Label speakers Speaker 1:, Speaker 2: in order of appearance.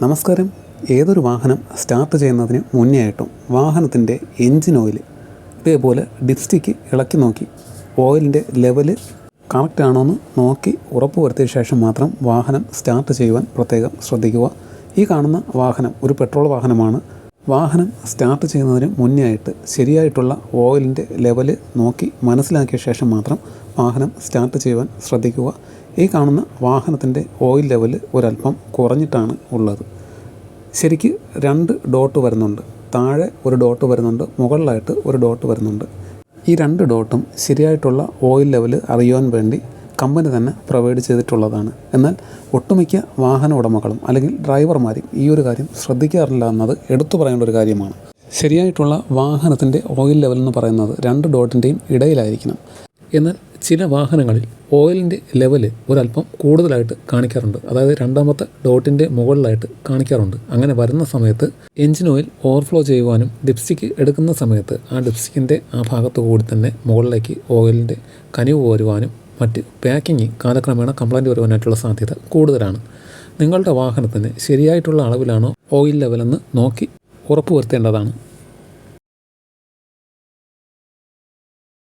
Speaker 1: നമസ്കാരം. ഏതൊരു വാഹനം സ്റ്റാർട്ട് ചെയ്യുന്നതിന് മുന്നേ ആയിട്ടും വാഹനത്തിൻ്റെ എൻജിൻ ഓയിൽ ഇതേപോലെ ഡിപ്സ്റ്റിക്ക് ഇളക്കി നോക്കി ഓയിലിൻ്റെ ലെവല് കറക്റ്റ് ആണോ എന്ന് നോക്കി ഉറപ്പ് വരുത്തിയ ശേഷം മാത്രം വാഹനം സ്റ്റാർട്ട് ചെയ്യുവാൻ പ്രത്യേകം ശ്രദ്ധിക്കുക. ഈ കാണുന്ന വാഹനം ഒരു പെട്രോൾ വാഹനമാണ്. വാഹനം സ്റ്റാർട്ട് ചെയ്യുന്നതിന് മുന്നേ ആയിട്ട് ശരിയായിട്ടുള്ള ഓയിലിൻ്റെ ലെവല് നോക്കി മനസ്സിലാക്കിയ ശേഷം മാത്രം വാഹനം സ്റ്റാർട്ട് ചെയ്യുവാൻ ശ്രദ്ധിക്കുക. ഈ കാണുന്ന വാഹനത്തിൻ്റെ ഓയിൽ ലെവല് ഒരല്പം കുറഞ്ഞിട്ടാണ് ഉള്ളത്. ശരിക്ക് 2 ഡോട്ട് വരുന്നുണ്ട്. താഴെ ഒരു ഡോട്ട് വരുന്നുണ്ട്, മുകളിലായിട്ട് ഒരു ഡോട്ട് വരുന്നുണ്ട്. ഈ 2 ഡോട്ടും ശരിയായിട്ടുള്ള ഓയിൽ ലെവല് അറിയുവാൻ വേണ്ടി കമ്പനി തന്നെ പ്രൊവൈഡ് ചെയ്തിട്ടുള്ളതാണ്. എന്നാൽ ഒട്ടുമിക്ക വാഹന ഉടമകളും അല്ലെങ്കിൽ ഡ്രൈവർമാരും ഈ ഒരു കാര്യം ശ്രദ്ധിക്കാറില്ല എന്നത് എടുത്തു പറയേണ്ട ഒരു കാര്യമാണ്. ശരിയായിട്ടുള്ള വാഹനത്തിൻ്റെ ഓയിൽ ലെവൽ എന്ന് പറയുന്നത് 2 ഡോട്ടിൻ്റെയും ഇടയിലായിരിക്കണം. എന്നാൽ ചില വാഹനങ്ങളിൽ ഓയിലിൻ്റെ ലെവല് ഒരല്പം കൂടുതലായിട്ട് കാണിക്കാറുണ്ട്. അതായത് 2ാമത്തെ ഡോട്ടിൻ്റെ മുകളിലായിട്ട് കാണിക്കാറുണ്ട്. അങ്ങനെ വരുന്ന സമയത്ത് എൻജിൻ ഓയിൽ ഓവർഫ്ലോ ചെയ്യുവാനും ഡിപ്സ്റ്റിക്ക് എടുക്കുന്ന സമയത്ത് ആ ഡിപ്സ്റ്റിക്കിൻ്റെ ആ ഭാഗത്ത് കൂടി തന്നെ മുകളിലേക്ക് ഓയിലിൻ്റെ കനിവ് വരുവാനും മറ്റ് പാക്കിങ് കാലക്രമേണ കംപ്ലൈൻറ്റ് വരുവാനായിട്ടുള്ള സാധ്യത കൂടുതലാണ്. നിങ്ങളുടെ വാഹനത്തിന് ശരിയായിട്ടുള്ള അളവിലാണോ ഓയിൽ ലെവലെന്ന് നോക്കി ഉറപ്പ് വരുത്തേണ്ടതാണ്.